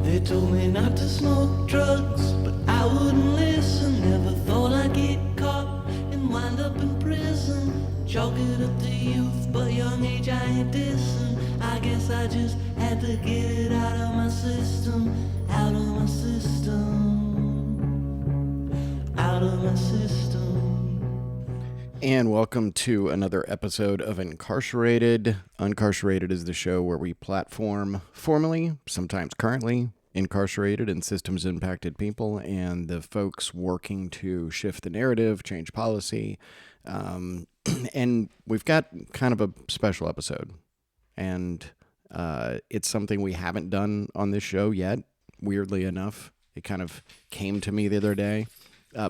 They told me not to smoke drugs, but I wouldn't listen. Never thought I'd get caught and wind up in prison. Chalk it up to youth, but young age I ain't dissing. I guess I just had to get it out of my system. Out of my system. Out of my system. And welcome to another episode of Uncarcerated. Uncarcerated is the show where we platform formerly, sometimes currently, incarcerated and systems impacted people and the folks working to shift the narrative, change policy. And we've got kind of a special episode. And it's something we haven't done on this show yet, weirdly enough. It kind of came to me the other day.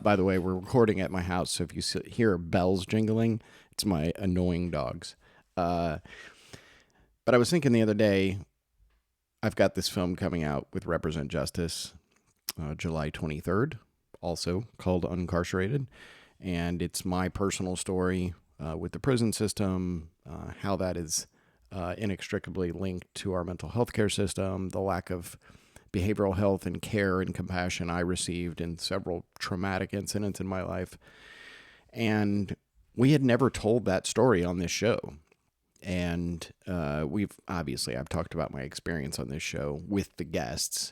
By the way, we're recording at my house, so if you hear bells jingling, it's my annoying dogs. But I was thinking the other day, I've got this film coming out with Represent Justice, July 23rd, also called Uncarcerated. And it's my personal story with the prison system, how that is inextricably linked to our mental health care system, the lack of behavioral health and care and compassion I received in several traumatic incidents in my life. And we had never told that story on this show. And I've talked about my experience on this show with the guests,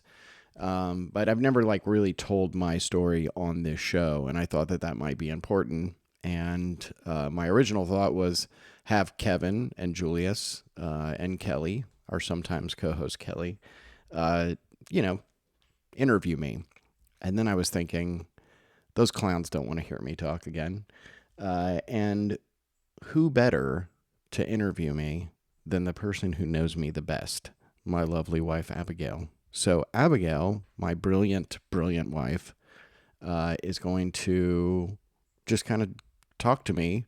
but I've never really told my story on this show. And I thought that might be important. And my original thought was have Kevin and Julius and Kelly, our sometimes co-host Kelly, interview me. And then I was thinking, those clowns don't want to hear me talk again. And who better to interview me than the person who knows me the best, my lovely wife, Abigail. So Abigail, my brilliant, brilliant wife, is going to just kind of talk to me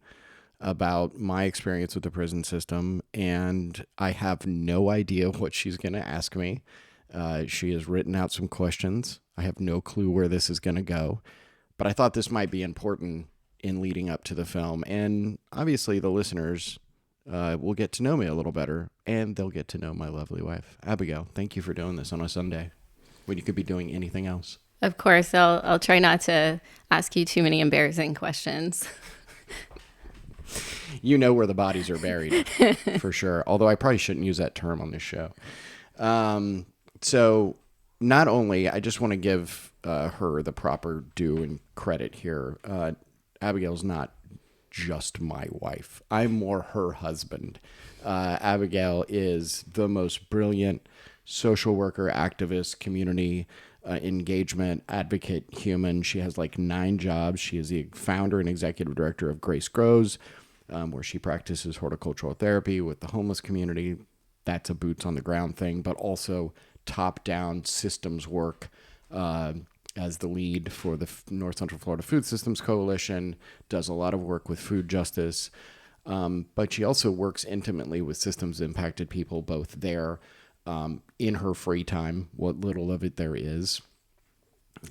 about my experience with the prison system. And I have no idea what she's going to ask me. She has written out some questions. I have no clue where this is going to go, but I thought this might be important in leading up to the film. And obviously the listeners will get to know me a little better, and they'll get to know my lovely wife. Abigail, thank you for doing this on a Sunday when you could be doing anything else. Of course, I'll try not to ask you too many embarrassing questions. You know where the bodies are buried, for sure. Although I probably shouldn't use that term on this show. So not only, I just want to give her the proper due and credit here. Abigail's not just my wife. I'm more her husband. Abigail is the most brilliant social worker, activist, community engagement, advocate human. She has 9 jobs. She is the founder and executive director of Grace Grows, where she practices horticultural therapy with the homeless community. That's a boots on the ground thing, but also top-down systems work as the lead for the North Central Florida Food Systems Coalition, does a lot of work with food justice, but she also works intimately with systems impacted people, both there in her free time, what little of it there is,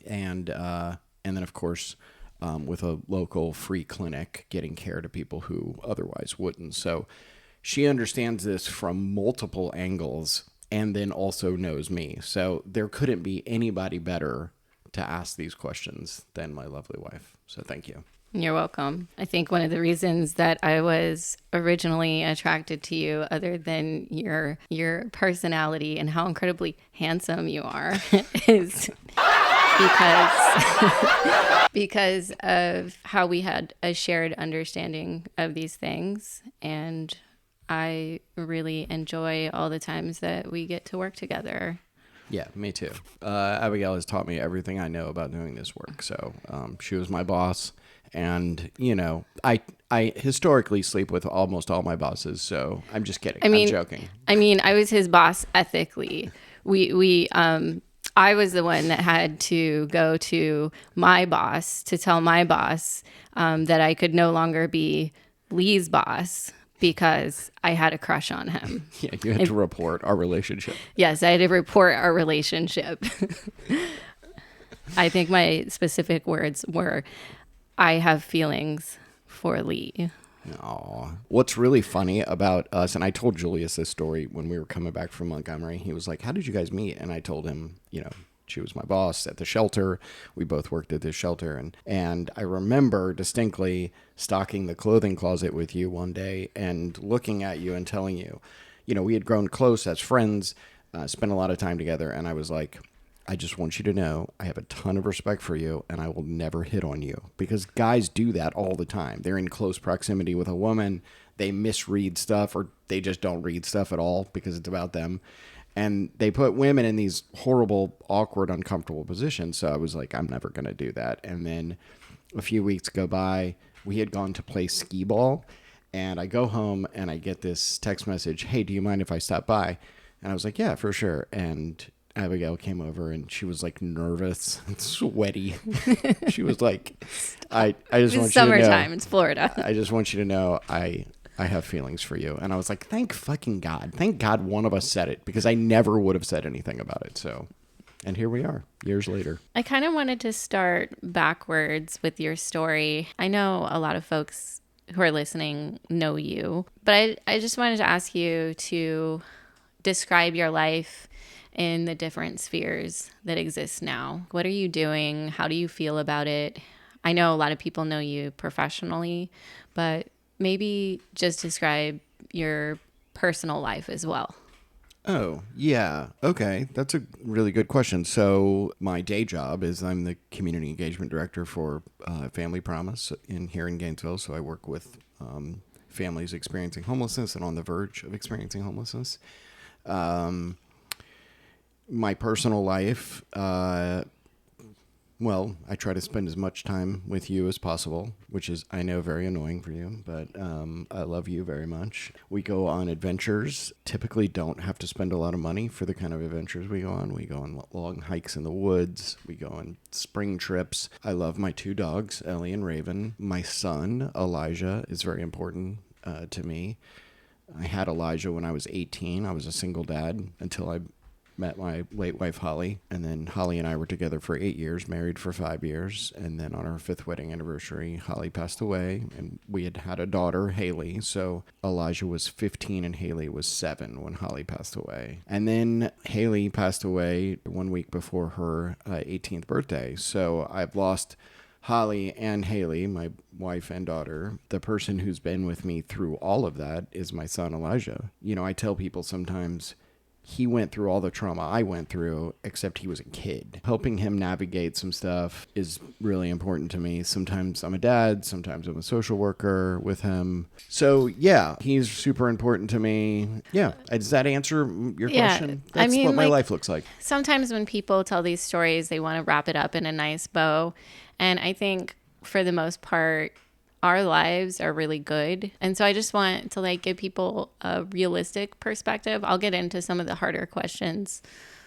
and then, of course, with a local free clinic getting care to people who otherwise wouldn't. So she understands this from multiple angles and then also knows me. So there couldn't be anybody better to ask these questions than my lovely wife. So thank you. You're welcome. I think one of the reasons that I was originally attracted to you, other than your personality and how incredibly handsome you are, is because of how we had a shared understanding of these things. And I really enjoy all the times that we get to work together. Yeah, me too. Abigail has taught me everything I know about doing this work. So she was my boss. And, I historically sleep with almost all my bosses. So I'm just kidding. I'm joking. I was his boss ethically. I was the one that had to go to my boss to tell my boss that I could no longer be Leigh's boss because I had a crush on him. Yeah, you had to report our relationship. Yes, I had to report our relationship. I think my specific words were, I have feelings for Leigh. Aw. What's really funny about us, and I told Julius this story when we were coming back from Montgomery. He was like, how did you guys meet? And I told him, she was my boss at the shelter. We both worked at this shelter. And I remember distinctly stocking the clothing closet with you one day and looking at you and telling you, we had grown close as friends, spent a lot of time together. And I was like, I just want you to know I have a ton of respect for you and I will never hit on you, because guys do that all the time. They're in close proximity with a woman. They misread stuff, or they just don't read stuff at all because it's about them. And they put women in these horrible, awkward, uncomfortable positions. So I was like, I'm never going to do that. And then a few weeks go by. We had gone to play skee ball. And I go home and I get this text message, hey, do you mind if I stop by? And I was like, yeah, for sure. And Abigail came over and she was like nervous and sweaty. She was like, I just want you to know. Summertime, it's Florida. I just want you to know I have feelings for you. And I was like, thank fucking God. Thank God one of us said it, because I never would have said anything about it. So, and here we are, years later. I kind of wanted to start backwards with your story. I know a lot of folks who are listening know you, but I just wanted to ask you to describe your life in the different spheres that exist now. What are you doing? How do you feel about it? I know a lot of people know you professionally, but maybe just describe your personal life as well. Oh, yeah. Okay. That's a really good question. So my day job is I'm the community engagement director for Family Promise here in Gainesville. So I work with families experiencing homelessness and on the verge of experiencing homelessness. My personal life, well, I try to spend as much time with you as possible, which is, I know, very annoying for you, but I love you very much. We go on adventures, typically don't have to spend a lot of money for the kind of adventures we go on. We go on long hikes in the woods. We go on spring trips. I love my 2 dogs, Ellie and Raven. My son, Elijah, is very important to me. I had Elijah when I was 18. I was a single dad until I met my late wife, Holly. And then Holly and I were together for 8 years, married for 5 years. And then on our 5th wedding anniversary, Holly passed away. And we had a daughter, Haley. So Elijah was 15 and Haley was 7 when Holly passed away. And then Haley passed away 1 week before her 18th birthday. So I've lost Holly and Haley, my wife and daughter. The person who's been with me through all of that is my son, Elijah. I tell people sometimes he went through all the trauma I went through, except he was a kid. Helping him navigate some stuff is really important to me. Sometimes I'm a dad, sometimes I'm a social worker with him. So yeah, he's super important to me. Yeah. Does that answer your question? That's what my life looks like. Sometimes when people tell these stories, they want to wrap it up in a nice bow. And I think for the most part, our lives are really good. And so I just want to give people a realistic perspective. I'll get into some of the harder questions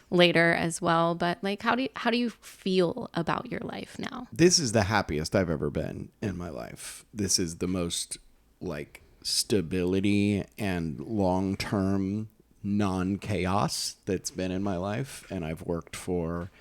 later as well. But how do you feel about your life now? This is the happiest I've ever been in my life. This is the most stability and long-term non-chaos that's been in my life. And I've worked for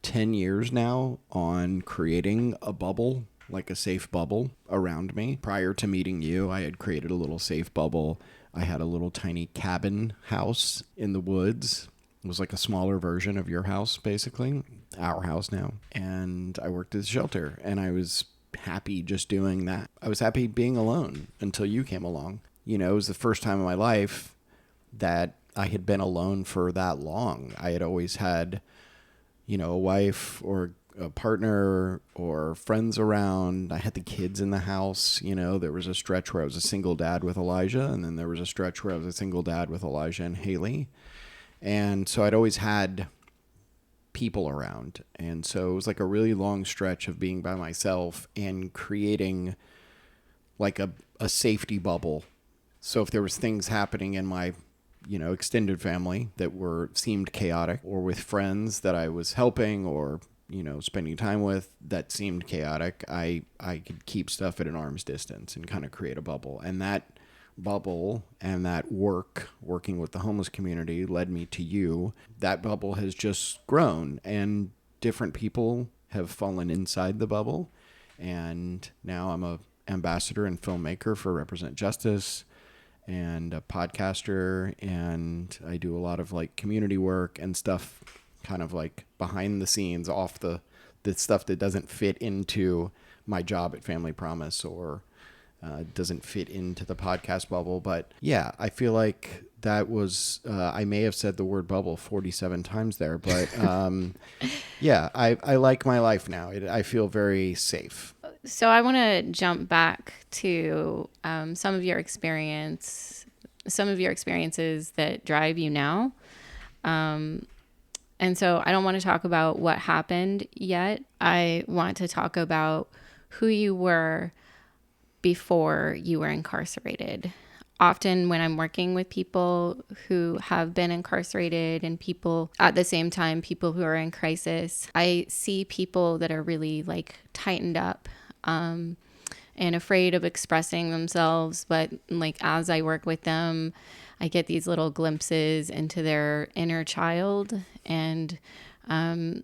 10 years now on creating a bubble, like a safe bubble around me. Prior to meeting you, I had created a little safe bubble. I had a little tiny cabin house in the woods. It was like a smaller version of your house, basically, our house now. And I worked at the shelter, and I was happy just doing that. I was happy being alone until you came along. It was the first time in my life that I had been alone for that long. I had always had, a wife or a partner or friends around. I had the kids in the house. There was a stretch where I was a single dad with Elijah, and then there was a stretch where I was a single dad with Elijah and Haley. And so I'd always had people around. And so it was like a really long stretch of being by myself and creating a safety bubble. So if there was things happening in my extended family that seemed chaotic, or with friends that I was helping or spending time with that seemed chaotic, I could keep stuff at an arm's distance and kind of create a bubble. And that bubble and that working with the homeless community led me to you. That bubble has just grown, and different people have fallen inside the bubble. And now I'm a ambassador and filmmaker for Represent Justice, and a podcaster, and I do a lot of like community work and stuff kind of like behind the scenes, off the stuff that doesn't fit into my job at Family Promise or doesn't fit into the podcast bubble. But yeah, I feel like that was, I may have said the word bubble 47 times there, but yeah, I like my life now. I feel very safe. So I want to jump back to some of your experiences that drive you now. And so I don't want to talk about what happened yet. I want to talk about who you were before you were incarcerated. Often when I'm working with people who have been incarcerated and people at the same time, people who are in crisis, I see people that are really like tightened up and afraid of expressing themselves. But like as I work with them, I get these little glimpses into their inner child, and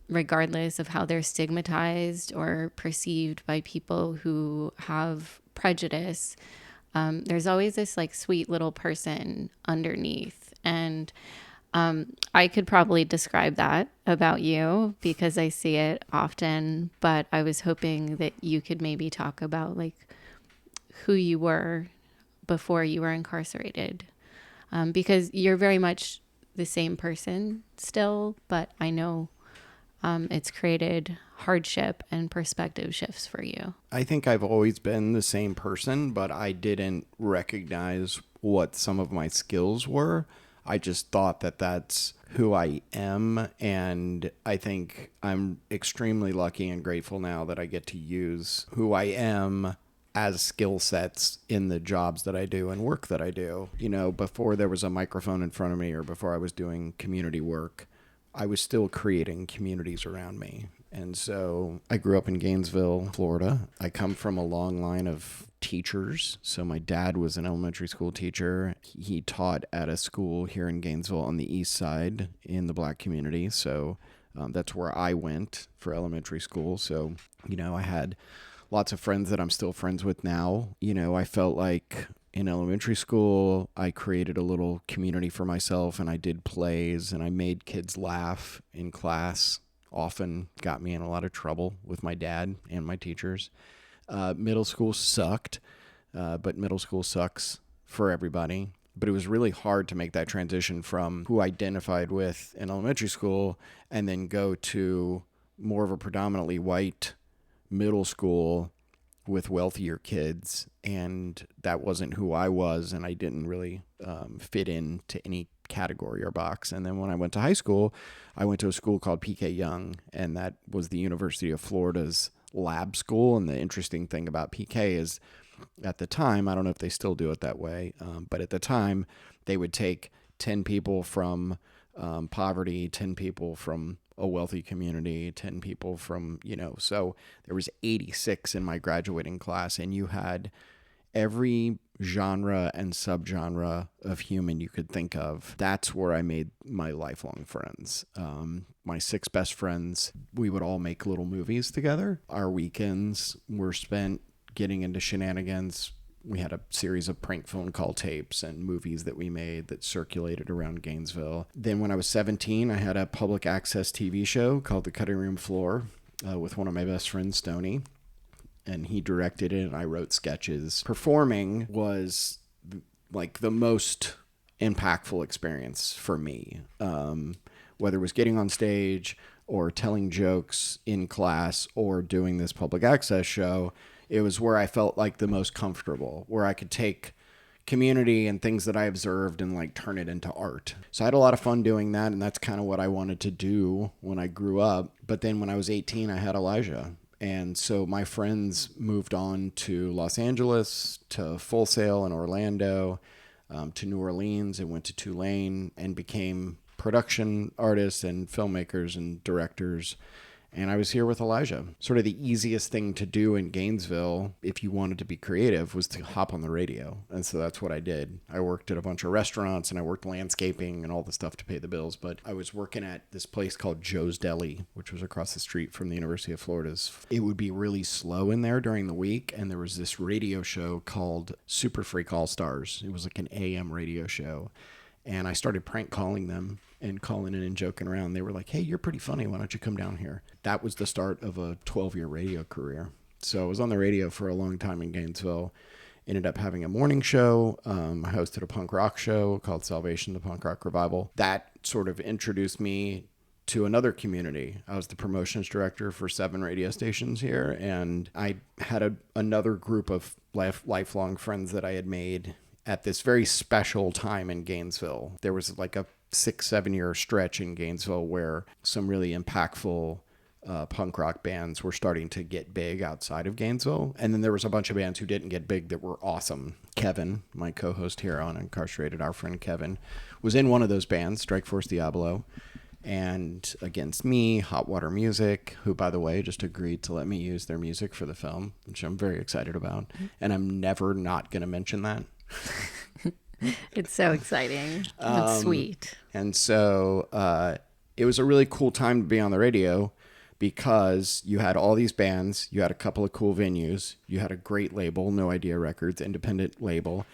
regardless of how they're stigmatized or perceived by people who have prejudice, there's always this like sweet little person underneath. And I could probably describe that about you because I see it often, but I was hoping that you could maybe talk about like who you were before you were incarcerated. Because you're very much the same person still, but I know it's created hardship and perspective shifts for you. I think I've always been the same person, but I didn't recognize what some of my skills were. I just thought that that's who I am. And I think I'm extremely lucky and grateful now that I get to use who I am as skill sets in the jobs that I do and work that I do. You know, before there was a microphone in front of me or before I was doing community work, I was still creating communities around me. And so I grew up in Gainesville, Florida. I come from a long line of teachers. So my dad was an elementary school teacher. He taught at a school here in Gainesville on the east side in the Black community. So that's where I went for elementary school. So, you know, I had lots of friends that I'm still friends with now. You know, I felt like in elementary school, I created a little community for myself, and I did plays, and I made kids laugh in class. Often got me in a lot of trouble with my dad and my teachers. Middle school sucked, but middle school sucks for everybody. But it was really hard to make that transition from who I identified with in elementary school and then go to more of a predominantly white middle school with wealthier kids, and that wasn't who I was, and I didn't really fit into any category or box. And then when I went to high school, I went to a school called PK Young, and that was the University of Florida's lab school. And the interesting thing about PK is at the time, I don't know if they still do it that way, but at the time they would take 10 people from poverty, 10 people from a wealthy community, 10 people from, you know, so there was 86 in my graduating class, and you had every genre and subgenre of human you could think of. That's where I made my lifelong friends. My 6 best friends, we would all make little movies together. Our weekends were spent getting into shenanigans. We had a series of prank phone call tapes and movies that we made that circulated around Gainesville. Then when I was 17, I had a public access TV show called The Cutting Room Floor with one of my best friends, Stoney. And he directed it, and I wrote sketches. Performing was like the most impactful experience for me, whether it was getting on stage or telling jokes in class or doing this public access show. It was where I felt like the most comfortable, where I could take community and things that I observed and like turn it into art. So I had a lot of fun doing that, and that's kind of what I wanted to do when I grew up. But then when I was 18, I had Elijah. And so my friends moved on to Los Angeles, to Full Sail in Orlando, to New Orleans, and went to Tulane and became production artists and filmmakers and directors. And I was here with Elijah. Sort of the easiest thing to do in Gainesville, if you wanted to be creative, was to hop on the radio. And so that's what I did. I worked at a bunch of restaurants and I worked landscaping and all the stuff to pay the bills. But I was working at this place called Joe's Deli, which was across the street from the University of Florida's. It would be really slow in there during the week. And there was this radio show called Super Freak All Stars. It was like an AM radio show. And I started prank calling them and calling in and joking around. They were like, hey, you're pretty funny. Why don't you come down here? That was the start of a 12-year radio career. So I was on the radio for a long time in Gainesville. Ended up having a morning show. I hosted a punk rock show called Salvation, the Punk Rock Revival. That sort of introduced me to another community. I was the promotions director for 7 radio stations here. And I had another group of lifelong friends that I had made at this very special time in Gainesville. There was like a 6-7 year stretch in Gainesville where some really impactful punk rock bands were starting to get big outside of Gainesville. And then there was a bunch of bands who didn't get big that were awesome. Kevin, my co-host here on Uncarcerated, our friend Kevin, was in one of those bands, Strike Force Diablo. And Against Me, Hot Water Music, who, by the way, just agreed to let me use their music for the film, which I'm very excited about. And I'm never not going to mention that. It's so exciting. It's sweet. And so it was a really cool time to be on the radio because you had all these bands, you had a couple of cool venues, you had a great label, No Idea Records, independent label.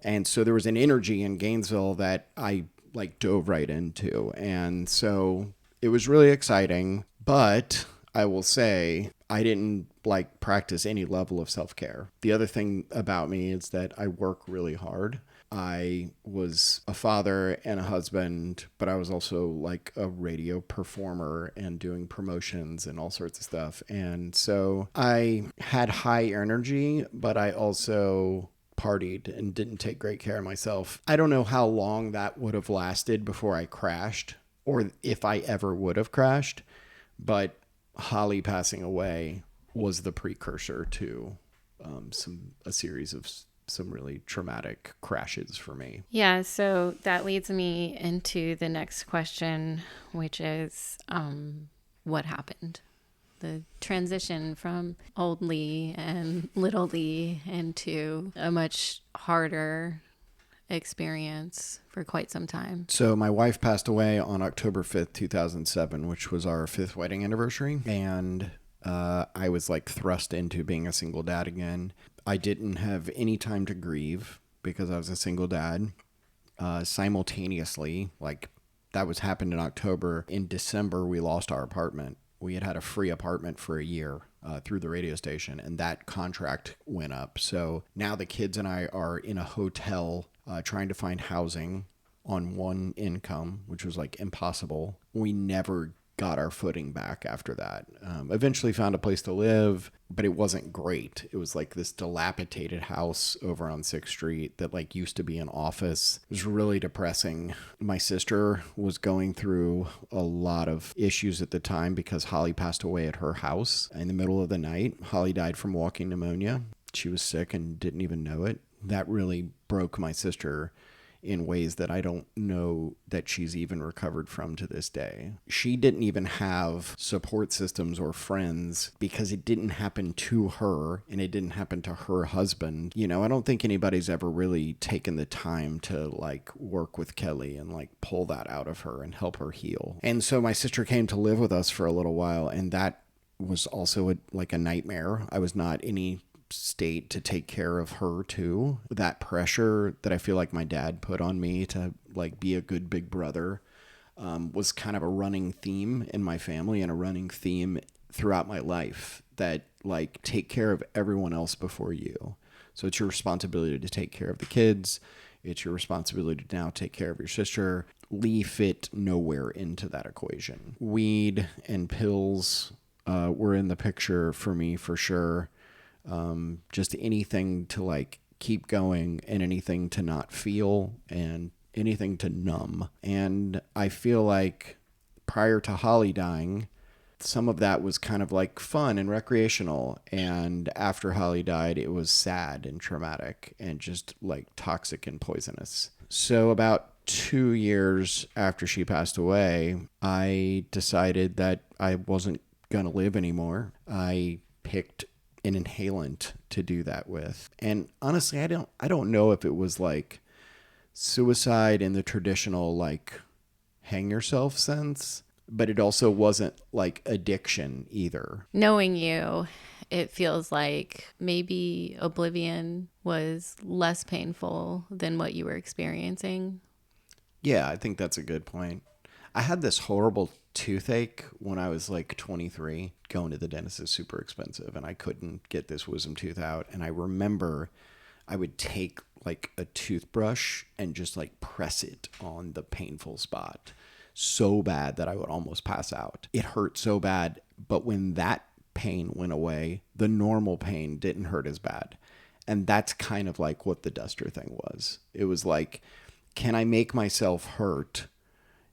And so there was an energy in Gainesville that I like dove right into. And so it was really exciting, but I will say I didn't like practice any level of self-care. The other thing about me is that I work really hard. I was a father and a husband, but I was also like a radio performer and doing promotions and all sorts of stuff. And so I had high energy, but I also partied and didn't take great care of myself. I don't know how long that would have lasted before I crashed or if I ever would have crashed, but Holly passing away was the precursor to a series of some really traumatic crashes for me. Yeah, so that leads me into the next question, which is what happened? The transition from old Leigh and little Leigh into a much harder experience for quite some time. So my wife passed away on October 5th, 2007, which was our 5th wedding anniversary. And I was like thrust into being a single dad again. I didn't have any time to grieve because I was a single dad. Simultaneously, like that was happened in October. In December, we lost our apartment. We had a free apartment for a year through the radio station, and that contract went up. So now the kids and I are in a hotel trying to find housing on one income, which was like impossible. We never got our footing back after that. Eventually found a place to live, but it wasn't great. It was like this dilapidated house over on 6th Street that like used to be an office. It was really depressing. My sister was going through a lot of issues at the time because Holly passed away at her house in the middle of the night. Holly died from walking pneumonia. She was sick and didn't even know it. That really broke my sister in ways that I don't know that she's even recovered from to this day. She didn't even have support systems or friends because it didn't happen to her and it didn't happen to her husband. You know, I don't think anybody's ever really taken the time to like work with Kelly and like pull that out of her and help her heal. And so my sister came to live with us for a little while, and that was also like a nightmare. I was not any state to take care of her too. That pressure that I feel like my dad put on me to like be a good big brother was kind of a running theme in my family and a running theme throughout my life, that like take care of everyone else before you. So it's your responsibility to take care of the kids. It's your responsibility to now take care of your sister. Leigh fit nowhere into that equation. Weed and pills were in the picture for me for sure. Just anything to like keep going and anything to not feel and anything to numb. And I feel like prior to Holly dying, some of that was kind of like fun and recreational. And after Holly died, it was sad and traumatic and just like toxic and poisonous. So about 2 years after she passed away, I decided that I wasn't going to live anymore, I picked an inhalant to do that with. And honestly, I don't know if it was like suicide in the traditional like hang yourself sense, but it also wasn't like addiction either. Knowing you, it feels like maybe oblivion was less painful than what you were experiencing. Yeah, I think that's a good point. I had this horrible toothache when I was like 23. Going to the dentist is super expensive, and I couldn't get this wisdom tooth out. And I remember I would take like a toothbrush and just like press it on the painful spot so bad that I would almost pass out. It hurt so bad, but when that pain went away, the normal pain didn't hurt as bad. And that's kind of like what the duster thing was. It was like, can I make myself hurt?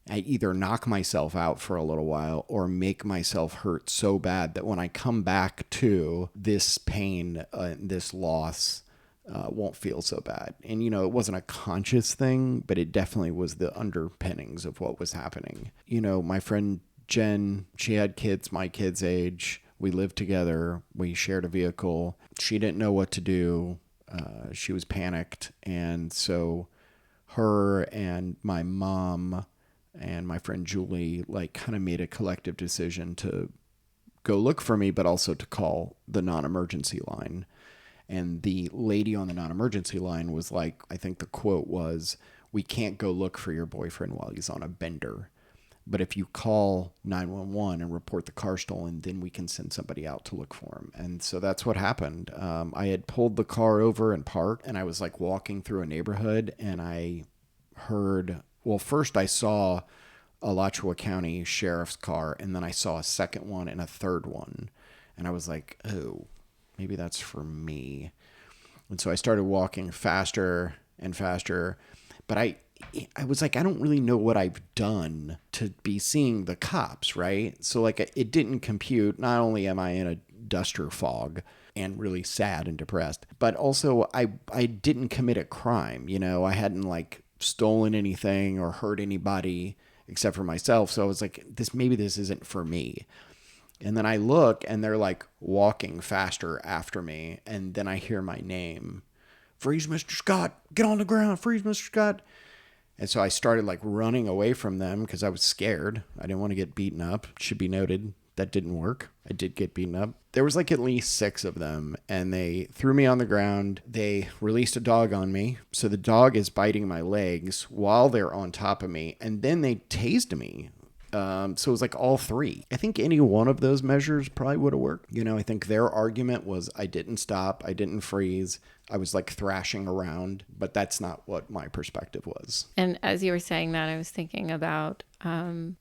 I either knock myself out for a little while or make myself hurt so bad that when I come back to this pain, this loss, won't feel so bad. And, you know, it wasn't a conscious thing, but it definitely was the underpinnings of what was happening. You know, my friend Jen, she had kids my kid's age. We lived together. We shared a vehicle. She didn't know what to do. She was panicked. And so her and my mom and my friend Julie like kind of made a collective decision to go look for me, but also to call the non-emergency line. And the lady on the non-emergency line was like, I think the quote was, "We can't go look for your boyfriend while he's on a bender. But if you call 911 and report the car stolen, then we can send somebody out to look for him." And so that's what happened. I had pulled the car over and parked, and I was like walking through a neighborhood, and I heard, well, first I saw a Alachua County sheriff's car, and then I saw a second one and a third one. And I was like, oh, maybe that's for me. And so I started walking faster and faster. But I was like, I don't really know what I've done to be seeing the cops, right? So like it didn't compute. Not only am I in a duster fog and really sad and depressed, but also I didn't commit a crime. You know, I hadn't like stolen anything or hurt anybody except for myself. So I was like, maybe this isn't for me. And then I look and they're like walking faster after me. And then I hear my name. "Freeze, Mr. Scott. Get on the ground. Freeze, Mr. Scott." And so I started like running away from them because I was scared. I didn't want to get beaten up. It should be noted that didn't work. I did get beaten up. There was like at least 6 of them, and they threw me on the ground. They released a dog on me. So the dog is biting my legs while they're on top of me. And then they tased me. So it was like all 3. I think any one of those measures probably would have worked. You know, I think their argument was I didn't stop. I didn't freeze. I was like thrashing around, but that's not what my perspective was. And as you were saying that, I was thinking about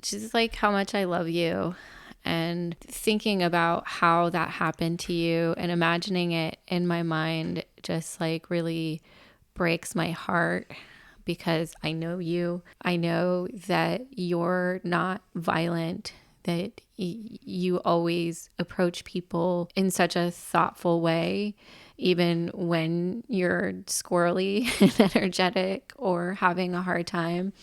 just like how much I love you and thinking about how that happened to you and imagining it in my mind just like really breaks my heart. Because I know you. I know that you're not violent, that you always approach people in such a thoughtful way, even when you're squirrely and energetic or having a hard time.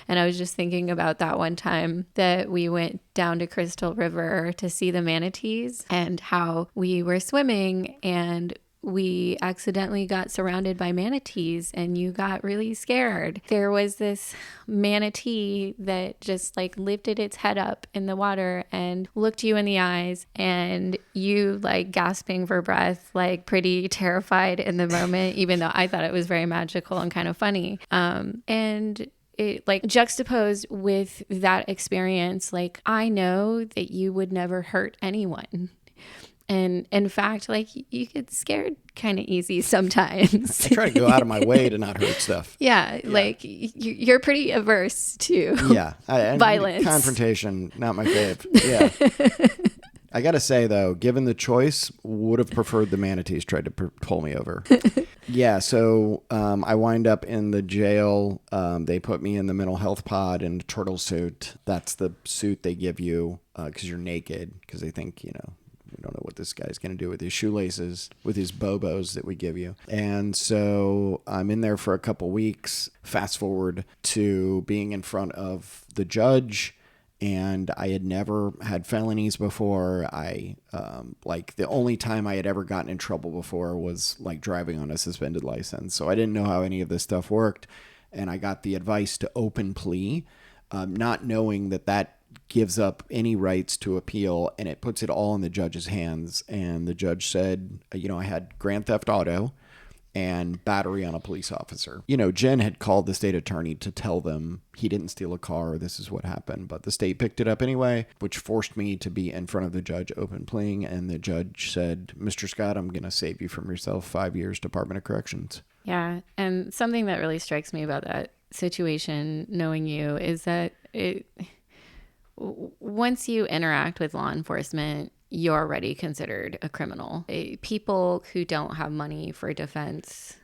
And I was just thinking about that one time that we went down to Crystal River to see the manatees and how we were swimming and we accidentally got surrounded by manatees and you got really scared. There was this manatee that just like lifted its head up in the water and looked you in the eyes, and you like gasping for breath, like pretty terrified in the moment, even though I thought it was very magical and kind of funny. And it like juxtaposed with that experience, like I know that you would never hurt anyone. And in fact, like you get scared kind of easy sometimes. I try to go out of my way to not hurt stuff. Yeah, like you're pretty averse to violence. Confrontation, not my fave. Yeah. I got to say, though, given the choice, would have preferred the manatees tried to pull me over. Yeah, so I wind up in the jail. They put me in the mental health pod in a turtle suit. That's the suit they give you because you're naked, because they think, you know, we don't know what this guy's going to do with his shoelaces, with his bobos that we give you. And so I'm in there for a couple weeks. Fast forward to being in front of the judge and I had never had felonies before. Like the only time I had ever gotten in trouble before was like driving on a suspended license. So I didn't know how any of this stuff worked. And I got the advice to open plea, not knowing that gives up any rights to appeal, and it puts it all in the judge's hands. And the judge said, I had grand theft auto and battery on a police officer. Jen had called the state attorney to tell them he didn't steal a car, this is what happened. But the state picked it up anyway, which forced me to be in front of the judge open pleading. And the judge said, Mr. Scott, I'm going to save you from yourself, 5 years, Department of Corrections. Yeah. And something that really strikes me about that situation, knowing you, is that once you interact with law enforcement, you're already considered a criminal. People who don't have money for defense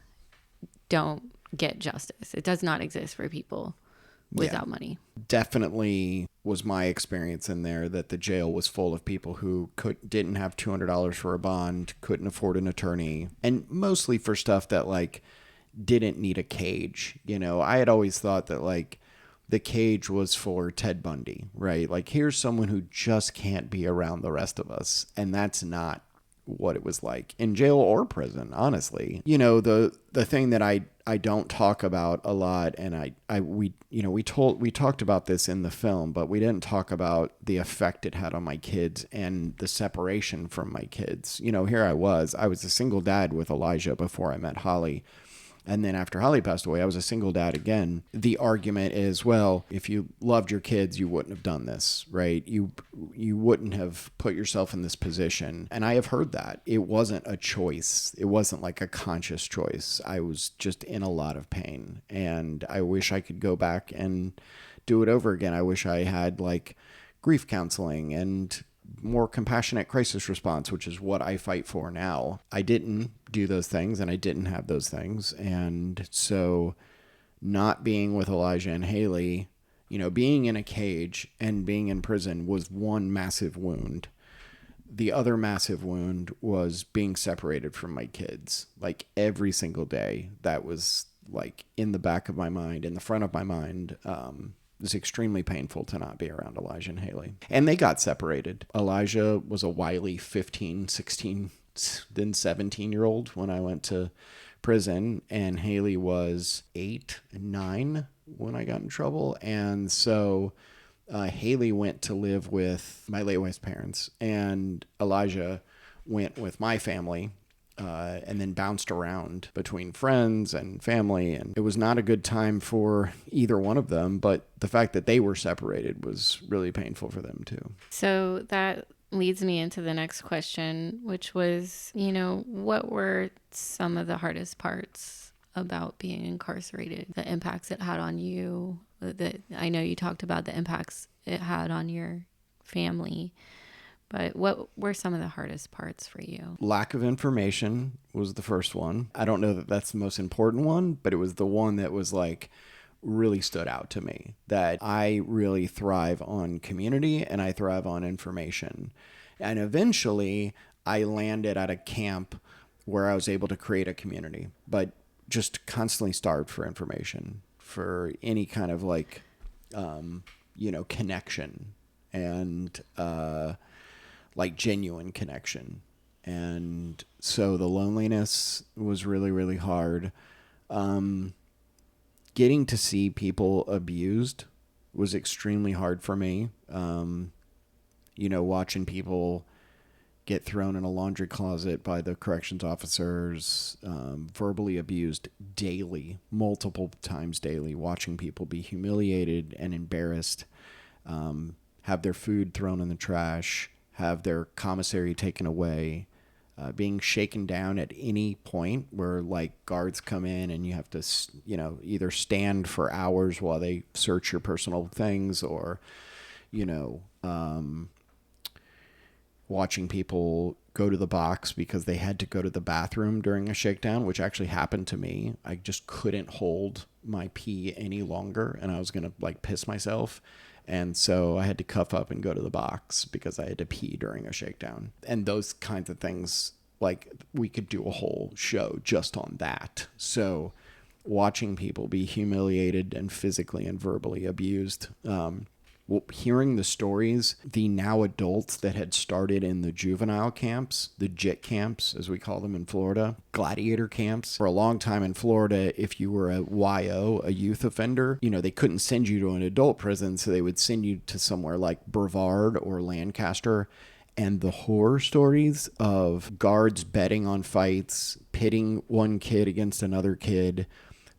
don't get justice. It does not exist for people without money. Definitely was my experience in there that the jail was full of people who didn't have $200 for a bond, couldn't afford an attorney, and mostly for stuff that like didn't need a cage. I had always thought that like the cage was for Ted Bundy, right? Like, here's someone who just can't be around the rest of us. And that's not what it was like in jail or prison, honestly. The thing that I don't talk about a lot, and we talked about this in the film, but we didn't talk about the effect it had on my kids and the separation from my kids. Here I was a single dad with Elijah before I met Holly. And then after Holly passed away, I was a single dad again. The argument is, well, if you loved your kids, you wouldn't have done this, right? You wouldn't have put yourself in this position. And I have heard that. It wasn't a choice. It wasn't like a conscious choice. I was just in a lot of pain. And I wish I could go back and do it over again. I wish I had like grief counseling and more compassionate crisis response, which is what I fight for now. I didn't do those things, and I didn't have those things. And so not being with Elijah and Haley, being in a cage and being in prison was one massive wound. The other massive wound was being separated from my kids. Like every single day, that was like in the back of my mind, in the front of my mind. It was extremely painful to not be around Elijah and Haley. And they got separated. Elijah was a wily 15, 16, then 17-year-old when I went to prison. And Haley was 8 and 9 when I got in trouble. And so Haley went to live with my late wife's parents. And Elijah went with my family. And then bounced around between friends and family. And it was not a good time for either one of them, but the fact that they were separated was really painful for them too. So that leads me into the next question, which was, what were some of the hardest parts about being incarcerated, the impacts it had on you? I know you talked about the impacts it had on your family. But what were some of the hardest parts for you? Lack of information was the first one. I don't know that that's the most important one, but it was the one that was like really stood out to me, that I really thrive on community and I thrive on information. And eventually I landed at a camp where I was able to create a community, but just constantly starved for information, for any kind of like, connection and, like genuine connection. And so the loneliness was really, really hard. Getting to see people abused was extremely hard for me. Watching people get thrown in a laundry closet by the corrections officers, verbally abused daily, multiple times daily, watching people be humiliated and embarrassed, have their food thrown in the trash, have their commissary taken away, being shaken down at any point where like guards come in and you have to, either stand for hours while they search your personal things, or, watching people go to the box because they had to go to the bathroom during a shakedown, which actually happened to me. I just couldn't hold my pee any longer and I was going to like piss myself. And so I had to cuff up and go to the box because I had to pee during a shakedown. And those kinds of things, like we could do a whole show just on that. So watching people be humiliated and physically and verbally abused hearing the stories, the now adults that had started in the juvenile camps, the JIT camps, as we call them in Florida, gladiator camps. For a long time in Florida, if you were a YO, a youth offender, they couldn't send you to an adult prison, so they would send you to somewhere like Brevard or Lancaster. And the horror stories of guards betting on fights, pitting one kid against another kid,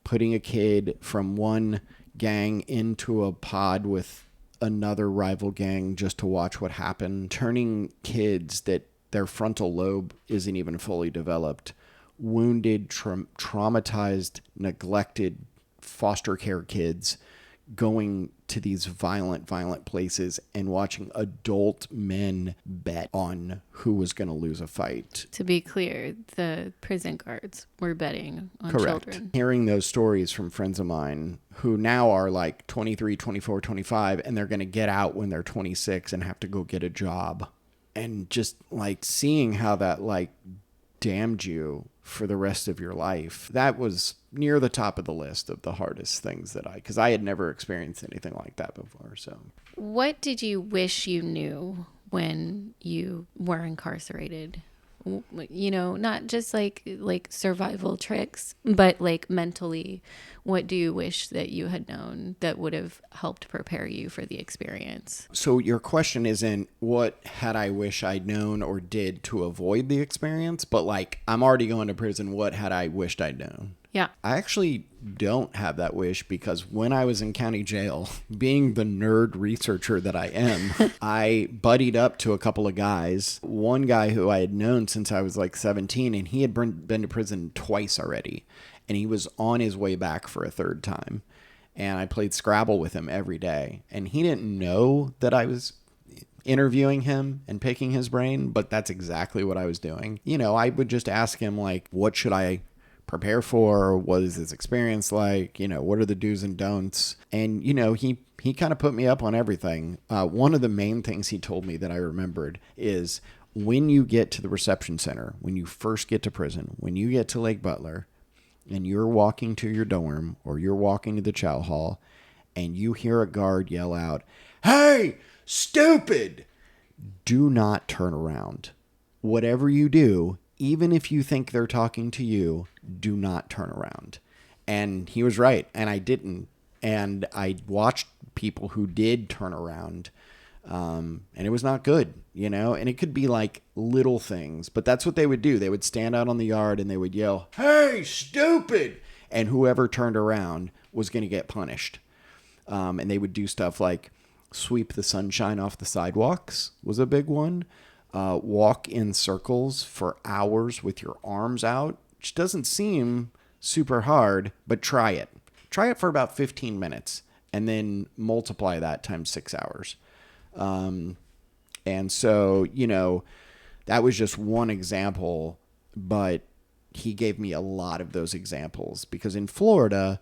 putting a kid from one gang into a pod with another rival gang just to watch what happened, turning kids that their frontal lobe isn't even fully developed, wounded, traumatized, neglected foster care kids, going to these violent places and watching adult men bet on who was going to lose a fight. To be clear, the prison guards were betting on Correct. children. Hearing those stories from friends of mine who now are like 23, 24, 25, and they're going to get out when they're 26 and have to go get a job. And just like seeing how that like damned you for the rest of your life. That was near the top of the list of the hardest things because I had never experienced anything like that before. So, what did you wish you knew when you were incarcerated? Not just like survival tricks, but like mentally, what do you wish that you had known that would have helped prepare you for the experience? So your question isn't what had I wish I'd known or did to avoid the experience, but like I'm already going to prison. What had I wished I'd known? Yeah. I actually don't have that wish because when I was in county jail, being the nerd researcher that I am, I buddied up to a couple of guys. One guy who I had known since I was like 17, and he had been to prison twice already, and he was on his way back for a third time. And I played Scrabble with him every day, and he didn't know that I was interviewing him and picking his brain, but that's exactly what I was doing. I would just ask him like, what should I prepare for? What is this experience like? What are the do's and don'ts? And, he kind of put me up on everything. One of the main things he told me that I remembered is when you get to the reception center, when you first get to prison, when you get to Lake Butler and you're walking to your dorm or you're walking to the chow hall and you hear a guard yell out, "Hey, stupid!" do not turn around. Whatever you do, even if you think they're talking to you, do not turn around. And he was right. And I didn't. And I watched people who did turn around. And it was not good, and it could be like little things, but that's what they would do. They would stand out on the yard and they would yell, "Hey, stupid!" And whoever turned around was going to get punished. And they would do stuff like sweep the sunshine off the sidewalks was a big one. Walk in circles for hours with your arms out, which doesn't seem super hard, but try it. Try it for about 15 minutes and then multiply that times 6 hours. And so, that was just one example, but he gave me a lot of those examples because in Florida,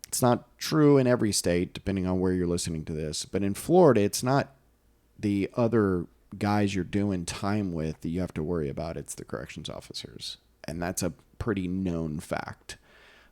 it's not true in every state, depending on where you're listening to this, but in Florida, it's not the other guys you're doing time with that you have to worry about. It's the corrections officers. And that's a pretty known fact.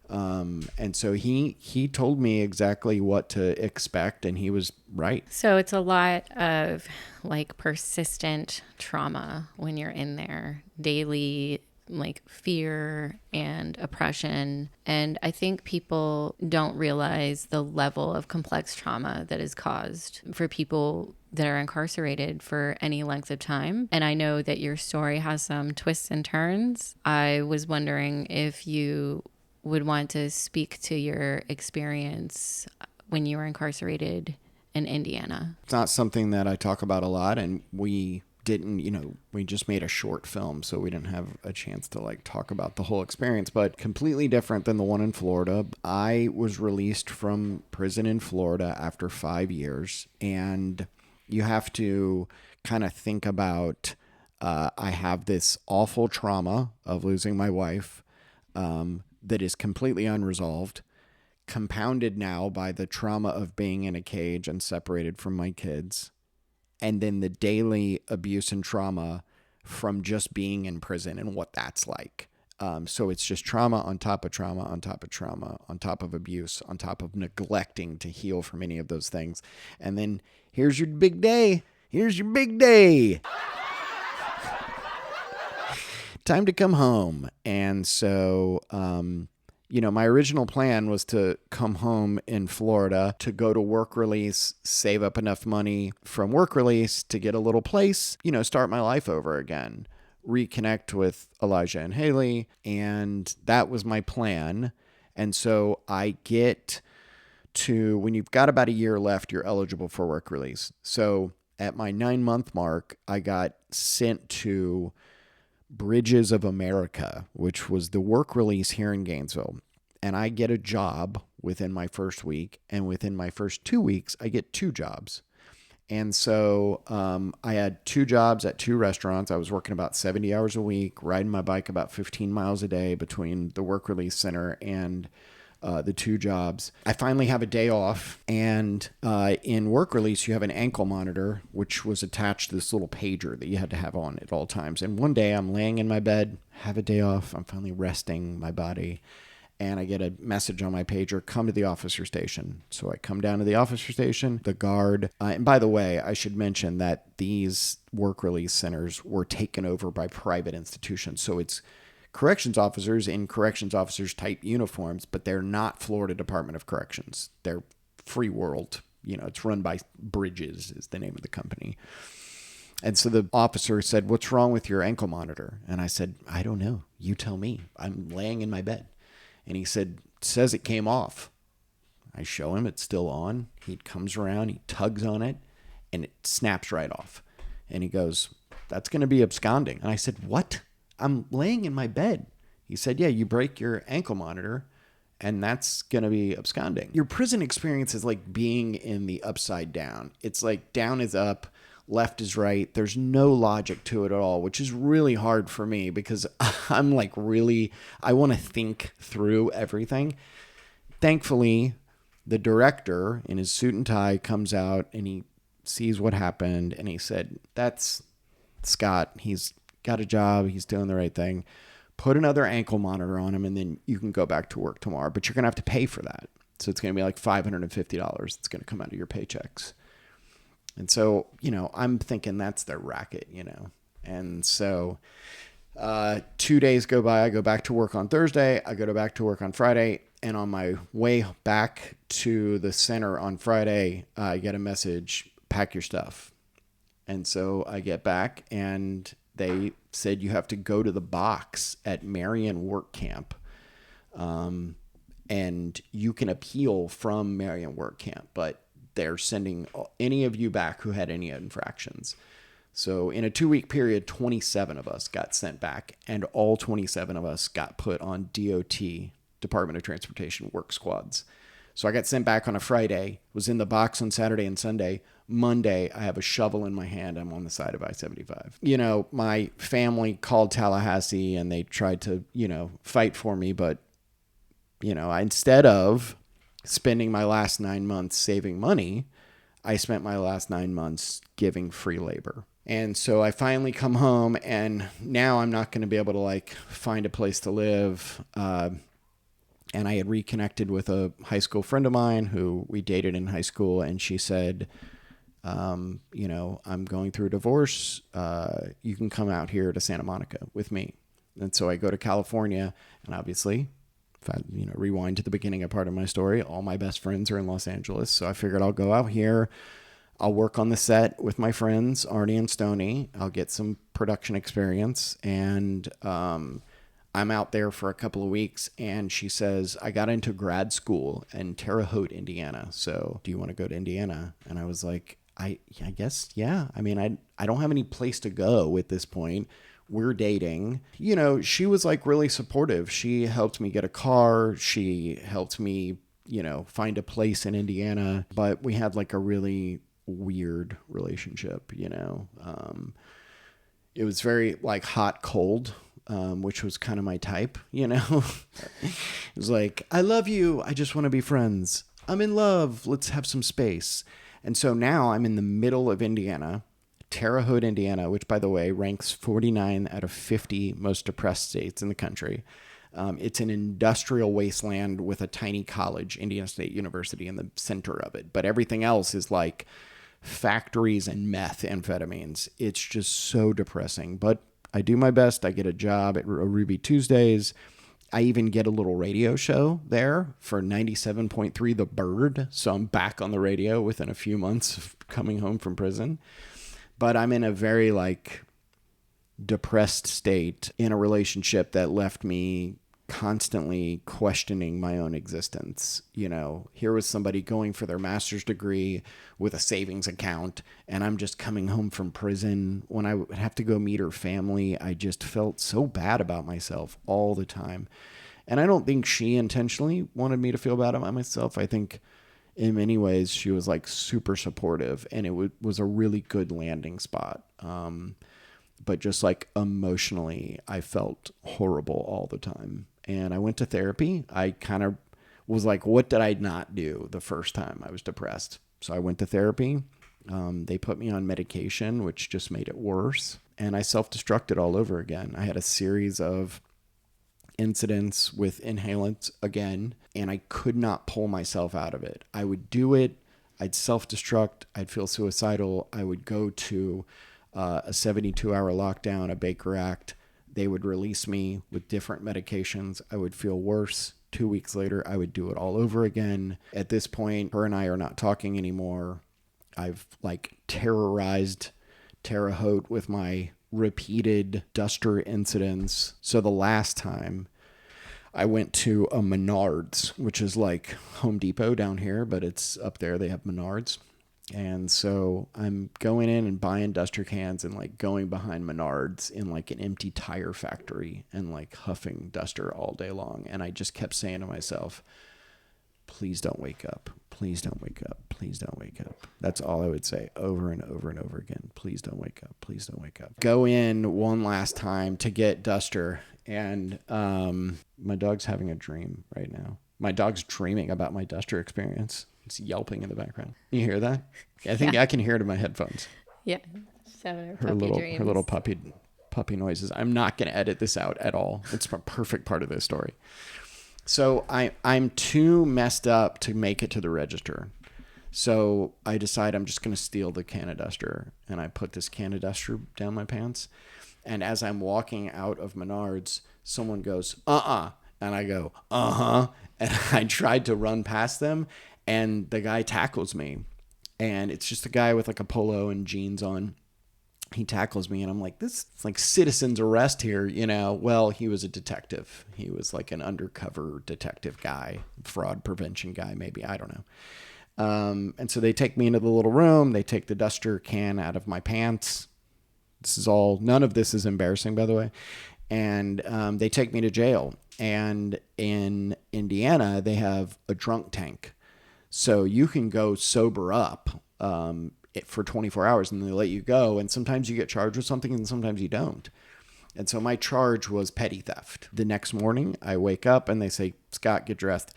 And so he told me exactly what to expect, and he was right. So it's a lot of like persistent trauma when you're in there, daily like fear and oppression. And I think people don't realize the level of complex trauma that is caused for people that are incarcerated for any length of time. And I know that your story has some twists and turns. I was wondering if you would want to speak to your experience when you were incarcerated in Indiana. It's not something that I talk about a lot, and we didn't, we just made a short film, so we didn't have a chance to like talk about the whole experience, but completely different than the one in Florida. I was released from prison in Florida after 5 years, and you have to kind of think about, I have this awful trauma of losing my wife, that is completely unresolved, compounded now by the trauma of being in a cage and separated from my kids, and then the daily abuse and trauma from just being in prison and what that's like. So it's just trauma on top of trauma on top of trauma on top of abuse on top of neglecting to heal from any of those things. And then Here's your big day. Here's your big day. Time to come home. And so, my original plan was to come home in Florida to go to work release, save up enough money from work release to get a little place, start my life over again, reconnect with Elijah and Haley. And that was my plan. And so I get to, when you've got about a year left, you're eligible for work release. So at my 9-month mark, I got sent to Bridges of America, which was the work release here in Gainesville. And I get a job within my first week. And within my first 2 weeks, I get 2 jobs. And so I had 2 jobs at 2 restaurants. I was working about 70 hours a week, riding my bike about 15 miles a day between the work release center and the 2 jobs. I finally have a day off, and in work release, you have an ankle monitor, which was attached to this little pager that you had to have on at all times. And one day I'm laying in my bed, have a day off. I'm finally resting my body, and I get a message on my pager, come to the officer station. So I come down to the officer station, the guard. And by the way, I should mention that these work release centers were taken over by private institutions. So it's corrections officers in corrections officers type uniforms, but they're not Florida Department of Corrections. They're free world. It's run by Bridges is the name of the company. And so the officer said, "What's wrong with your ankle monitor?" And I said, "I don't know. You tell me. I'm laying in my bed." And he said, "It says it came off." I show him it's still on. He comes around, he tugs on it, and it snaps right off. And he goes, "That's going to be absconding." And I said, "What? I'm laying in my bed." He said, "Yeah, you break your ankle monitor, and that's going to be absconding." Your prison experience is like being in the upside down. It's like down is up, left is right. There's no logic to it at all, which is really hard for me because I'm like I want to think through everything. Thankfully, the director in his suit and tie comes out and he sees what happened, and he said, "That's Scott. He's got a job. He's doing the right thing. Put another ankle monitor on him, and then you can go back to work tomorrow. But you're going to have to pay for that. So it's going to be like $550. It's going to come out of your paychecks." And so, I'm thinking that's their racket, And so 2 days go by. I go back to work on Thursday. I go back to work on Friday. And on my way back to the center on Friday, I get a message, "Pack your stuff." And so I get back, and they said you have to go to the box at Marion Work Camp, and you can appeal from Marion Work Camp, but they're sending any of you back who had any infractions. So in a 2-week period, 27 of us got sent back, and all 27 of us got put on DOT, Department of Transportation work squads. So I got sent back on a Friday, was in the box on Saturday and Sunday. Monday, I have a shovel in my hand. I'm on the side of I-75. My family called Tallahassee and they tried to, fight for me. But, instead of spending my last 9 months saving money, I spent my last 9 months giving free labor. And so I finally come home, and now I'm not going to be able to find a place to live. And I had reconnected with a high school friend of mine who we dated in high school. And she said, I'm going through a divorce. You can come out here to Santa Monica with me. And so I go to California, and obviously, if I, rewind to the beginning of part of my story, all my best friends are in Los Angeles. So I figured I'll go out here. I'll work on the set with my friends, Arnie and Stoney. I'll get some production experience. And, I'm out there for a couple of weeks, and she says, "I got into grad school in Terre Haute, Indiana. So do you want to go to Indiana?" And I was like, I guess, yeah. I mean, I don't have any place to go at this point. We're dating. She was really supportive. She helped me get a car. She helped me, find a place in Indiana. But we had a really weird relationship, It was very hot, cold. Which was kind of my type, It was like, "I love you. I just want to be friends. I'm in love. Let's have some space." And so now I'm in the middle of Indiana, Terre Haute, Indiana, which, by the way, ranks 49 out of 50 most depressed states in the country. It's an industrial wasteland with a tiny college, Indiana State University, in the center of it. But everything else is factories and methamphetamines. It's just so depressing. But I do my best. I get a job at Ruby Tuesdays. I even get a little radio show there for 97.3 The Bird. So I'm back on the radio within a few months of coming home from prison. But I'm in a very depressed state in a relationship that left me constantly questioning my own existence. Here was somebody going for their master's degree with a savings account, and I'm just coming home from prison. When I would have to go meet her family, I just felt so bad about myself all the time. And I don't think she intentionally wanted me to feel bad about myself. I think in many ways she was super supportive, and it was a really good landing spot. But just emotionally, I felt horrible all the time. And I went to therapy. I kind of was what did I not do the first time I was depressed? So I went to therapy. They put me on medication, which just made it worse. And I self-destructed all over again. I had a series of incidents with inhalants again, and I could not pull myself out of it. I would do it. I'd self-destruct. I'd feel suicidal. I would go to a 72-hour lockdown, a Baker Act. They would release me with different medications. I would feel worse. 2 weeks later, I would do it all over again. At this point, her and I are not talking anymore. I've terrorized Terre Haute with my repeated duster incidents. So the last time I went to a Menards, which is like Home Depot down here, but it's up there. They have Menards. And so I'm going in and buying duster cans and going behind Menards in an empty tire factory and huffing duster all day long. And I just kept saying to myself, please don't wake up. Please don't wake up. Please don't wake up. That's all I would say over and over and over again. Please don't wake up. Please don't wake up. Go in one last time to get duster. And my dog's having a dream right now. My dog's dreaming about my duster experience. It's yelping in the background. You hear that? I think I can hear it in my headphones. Yeah. Her little puppy noises. I'm not going to edit this out at all. It's a perfect part of this story. So I'm too messed up to make it to the register. So I decide I'm just going to steal the can of duster. And I put this can of duster down my pants. And as I'm walking out of Menards, someone goes, uh-uh. And I go, uh-huh. And I tried to run past them. And the guy tackles me. And it's just a guy with a polo and jeans on. He tackles me and I'm like, this is citizen's arrest here, Well, he was a detective. He was an undercover detective guy, fraud prevention guy, maybe. I don't know. And so they take me into the little room. They take the duster can out of my pants. None of this is embarrassing, by the way. And they take me to jail. And in Indiana, they have a drunk tank. So you can go sober up for 24 hours and they let you go. And sometimes you get charged with something and sometimes you don't. And so my charge was petty theft. The next morning I wake up and they say, Scott, get dressed.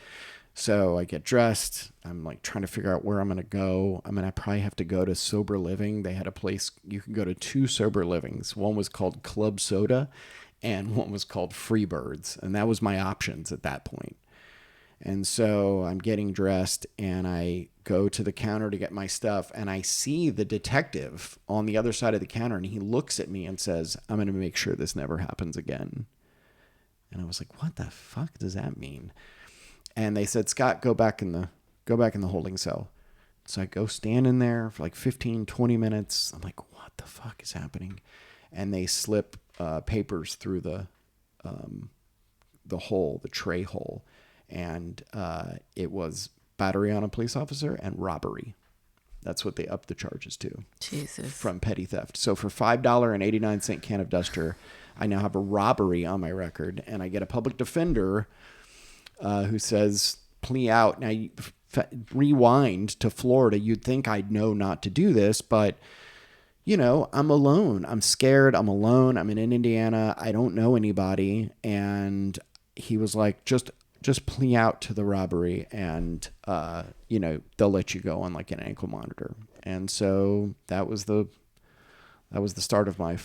So I get dressed. I'm trying to figure out where I'm going to go. I probably have to go to Sober Living. They had a place you could go to 2 Sober Livings. One was called Club Soda and one was called Freebirds. And that was my options at that point. And so I'm getting dressed and I go to the counter to get my stuff and I see the detective on the other side of the counter and he looks at me and says, I'm going to make sure this never happens again. And I was like, what the fuck does that mean? And they said, Scott, go back in the holding cell. So I go stand in there for 15, 20 minutes. I'm like, what the fuck is happening? And they slip papers through the hole, the tray hole. And it was battery on a police officer and robbery. That's what they upped the charges to. Jesus. From petty theft. So for $5.89 can of duster, I now have a robbery on my record. And I get a public defender who says, plea out. Now, rewind to Florida. You'd think I'd know not to do this, but, I'm alone. I'm scared. I'm alone. I'm in Indiana. I don't know anybody. And he was like, just plea out to the robbery and, they'll let you go on an ankle monitor. And so that was the start of my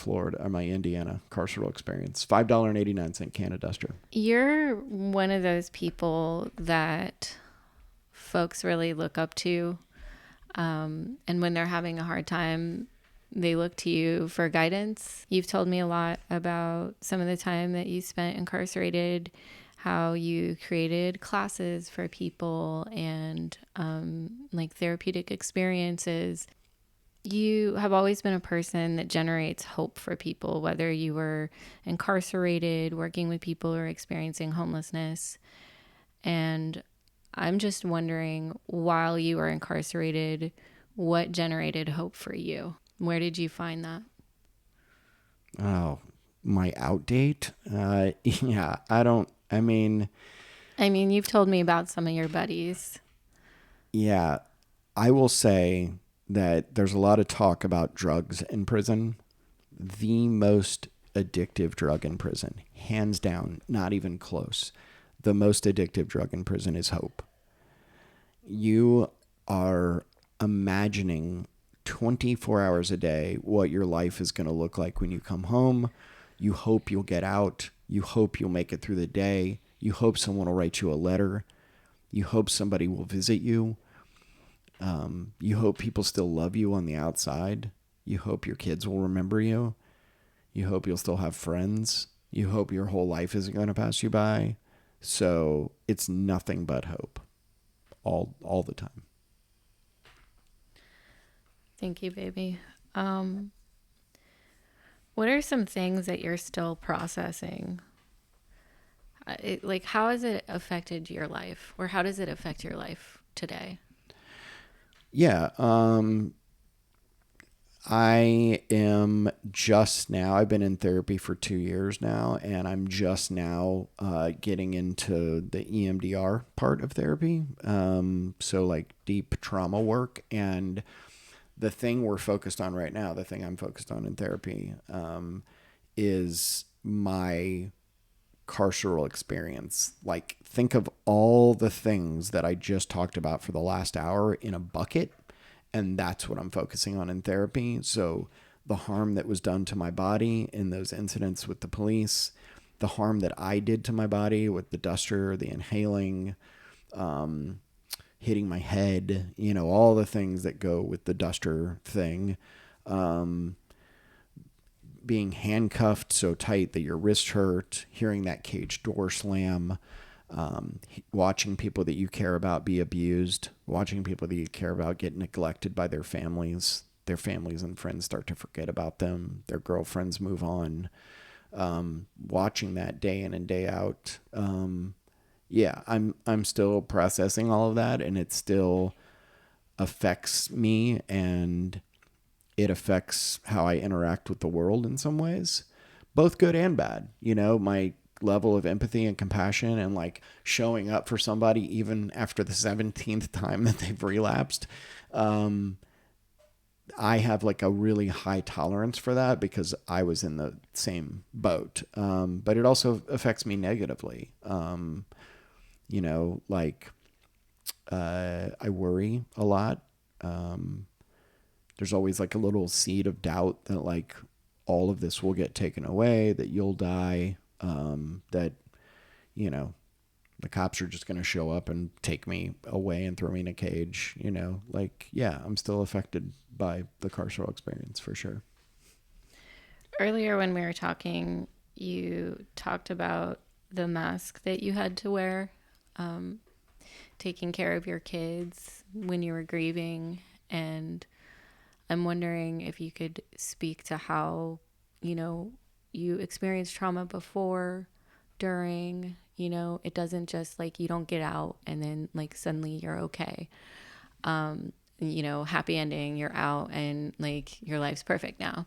my Indiana carceral experience. $5.89 can of duster. You're one of those people that folks really look up to. And when they're having a hard time, they look to you for guidance. You've told me a lot about some of the time that you spent incarcerated, how you created classes for people and like therapeutic experiences. You have always been a person that generates hope for people, whether you were incarcerated, working with people, or experiencing homelessness. And I'm just wondering, while you were incarcerated, what generated hope for you? Where did you find that? Oh, my outdate? Yeah, I mean, You've told me about some of your buddies. yeah, I will say that there's a lot of talk about drugs in prison. The most addictive drug in prison, hands down, not even close. The most addictive drug in prison is hope. You are imagining 24 hours a day what your life is going to look like when you come home. You hope you'll get out. You hope you'll make it through the day. You hope someone will write you a letter. You hope somebody will visit you. You hope people still love you on the outside. You hope your kids will remember you. You hope you'll still have friends. You hope your whole life isn't going to pass you by. So it's nothing but hope all the time. Thank you, baby. What are some things that you're still processing? How has it affected your life, or how does it affect your life today? Yeah. I am just now, I've been in therapy for 2 years now, and I'm just now getting into the EMDR part of therapy. So like deep trauma work. And the thing we're focused on right now, the thing I'm focused on in therapy, is my carceral experience. Like, think of all the things that I just talked about for the last hour in a bucket, and that's what I'm focusing on in therapy. So the harm that was done to my body in those incidents with the police, the harm that I did to my body with the duster, the inhaling, hitting my head, all the things that go with the duster thing, being handcuffed so tight that your wrist hurt, hearing that cage door slam, watching people that you care about be abused, watching people that you care about get neglected by their families and friends start to forget about them, their girlfriends move on, watching that day in and day out. Yeah, I'm still processing all of that, and it still affects me, and it affects how I interact with the world in some ways, both good and bad. My level of empathy and compassion and like showing up for somebody even after the 17th time that they've relapsed. I have like a really high tolerance for that because I was in the same boat. But it also affects me negatively. I worry a lot. There's always like a little seed of doubt that like all of this will get taken away, that you'll die, that, the cops are just going to show up and take me away and throw me in a cage, yeah, I'm still affected by the carceral experience for sure. Earlier when we were talking, you talked about the mask that you had to wear, taking care of your kids when you were grieving. And I'm wondering if you could speak to how, you experienced trauma before, during, it doesn't just like you don't get out and then like suddenly you're okay. Happy ending, you're out and like your life's perfect now.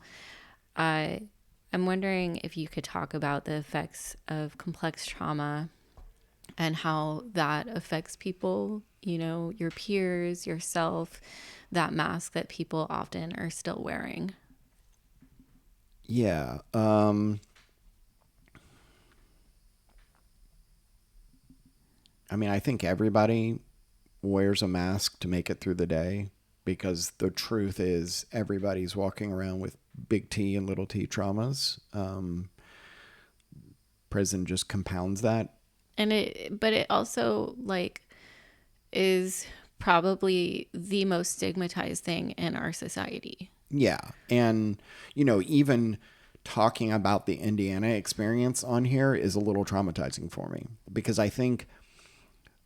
I'm wondering if you could talk about the effects of complex trauma and how that affects people, your peers, yourself, that mask that people often are still wearing. Yeah. I think everybody wears a mask to make it through the day because the truth is everybody's walking around with big T and little t traumas. Prison just compounds that. But it also like is probably the most stigmatized thing in our society. Yeah. And, even talking about the Indiana experience on here is a little traumatizing for me, because I think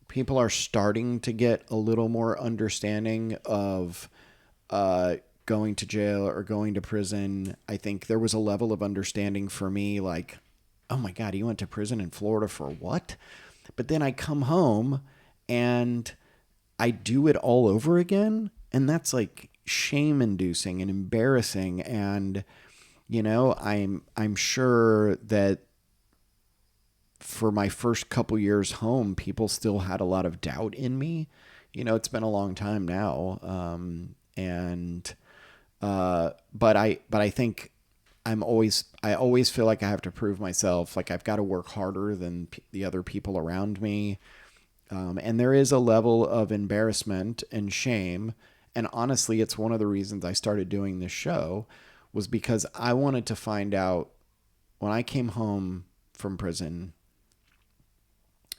people are starting to get a little more understanding of going to jail or going to prison. I think there was a level of understanding for me, like, oh my God, you went to prison in Florida for what? But then I come home and I do it all over again. And that's like shame inducing and embarrassing. And, I'm sure that for my first couple years home, people still had a lot of doubt in me. It's been a long time now. But I think I always feel like I have to prove myself. Like I've got to work harder than the other people around me. And there is a level of embarrassment and shame. And honestly, it's one of the reasons I started doing this show, was because I wanted to find out, when I came home from prison,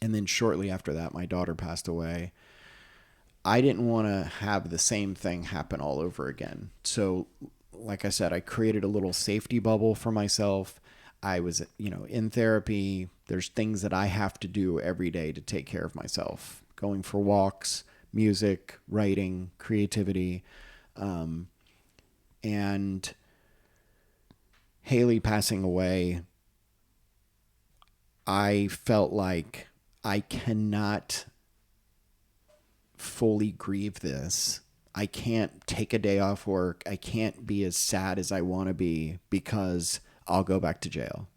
and then shortly after that, my daughter passed away, I didn't want to have the same thing happen all over again. So, like I said, I created a little safety bubble for myself. I was, in therapy. There's things that I have to do every day to take care of myself. Going for walks, music, writing, creativity. And Haley passing away, I felt like I cannot fully grieve this. I can't take a day off work. I can't be as sad as I want to be, because I'll go back to jail.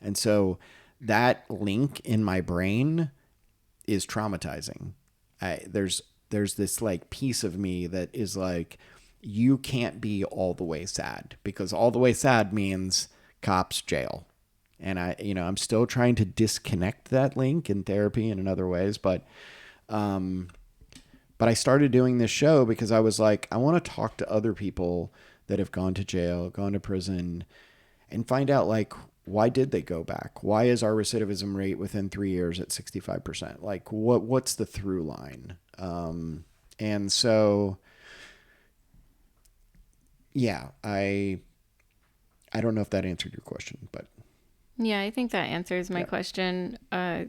And so that link in my brain is traumatizing. There's this like piece of me that is like, you can't be all the way sad, because all the way sad means cops, jail. And I'm still trying to disconnect that link in therapy and in other ways, but I started doing this show because I was like, I want to talk to other people that have gone to jail, gone to prison, and find out, like, why did they go back? Why is our recidivism rate within 3 years at 65%? Like, what's the through line? And so, yeah, I don't know if that answered your question, but. Yeah, I think that answers my question. I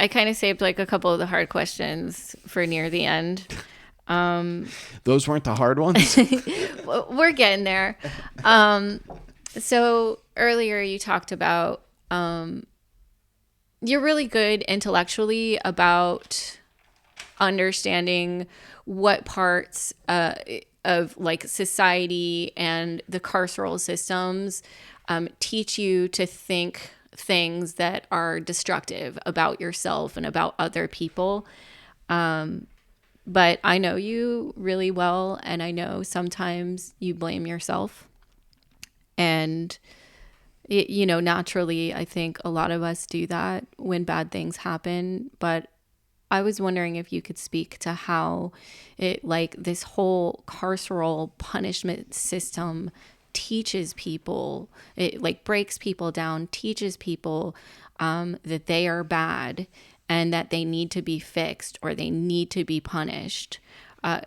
kind of saved like a couple of the hard questions for near the end. Those weren't the hard ones? We're getting there. So earlier you talked about you're really good intellectually about understanding what parts of like society and the carceral systems teach you to think things that are destructive about yourself and about other people. But I know you really well, and I know sometimes you blame yourself. And, naturally, I think a lot of us do that when bad things happen. But I was wondering if you could speak to how this whole carceral punishment system teaches people, it like breaks people down, teaches people that they are bad and that they need to be fixed or they need to be punished.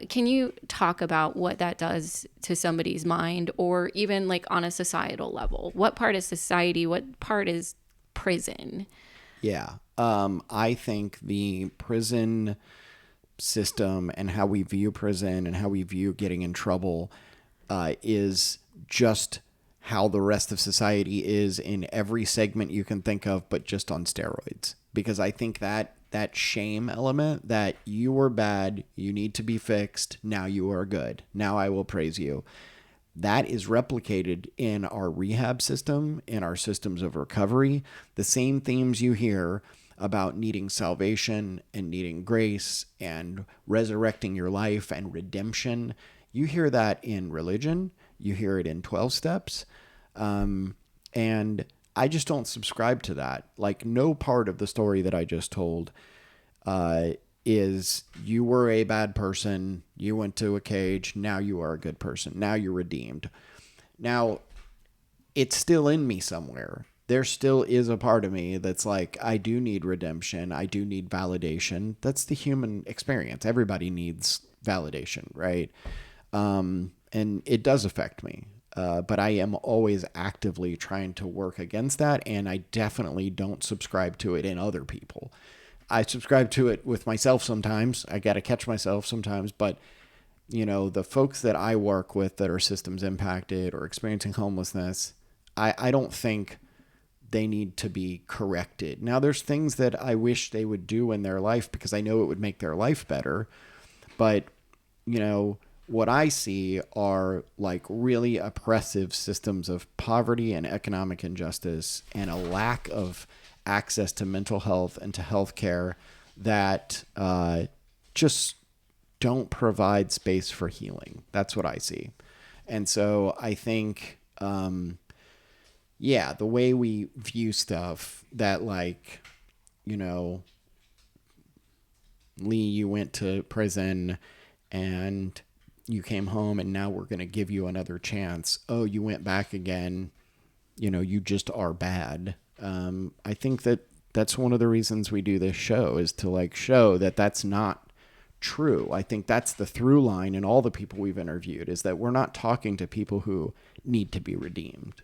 Can you talk about what that does to somebody's mind, or even like on a societal level? What part is society? What part is prison? Yeah. I think the prison system and how we view prison and how we view getting in trouble is just how the rest of society is in every segment you can think of, but just on steroids. Because I think that shame element, that you were bad, you need to be fixed, now you are good, now I will praise you, that is replicated in our rehab system, in our systems of recovery. The same themes you hear about needing salvation and needing grace and resurrecting your life and redemption, you hear that in religion. You hear it in 12 steps. And I just don't subscribe to that. Like, no part of the story that I just told is you were a bad person, you went to a cage, now you are a good person, now you're redeemed. Now, it's still in me somewhere there still is a part of me that's like, I do need redemption. I do need validation. That's the human experience. Everybody needs validation, right? And it does affect me. But I am always actively trying to work against that. And I definitely don't subscribe to it in other people. I subscribe to it with myself sometimes. I got to catch myself sometimes. But, you know, the folks that I work with that are systems impacted or experiencing homelessness, I don't think they need to be corrected. Now, there's things that I wish they would do in their life because I know it would make their life better. But, you know, what I see are like really oppressive systems of poverty and economic injustice and a lack of access to mental health and to healthcare that just don't provide space for healing. That's what I see. And so I think, the way we view stuff that, like, you know, Leigh, you went to prison and you came home and now we're going to give you another chance. Oh, you went back again. You know, you just are bad. I think that that's one of the reasons we do this show, is to like show that that's not true. I think that's the through line in all the people we've interviewed, is that we're not talking to people who need to be redeemed.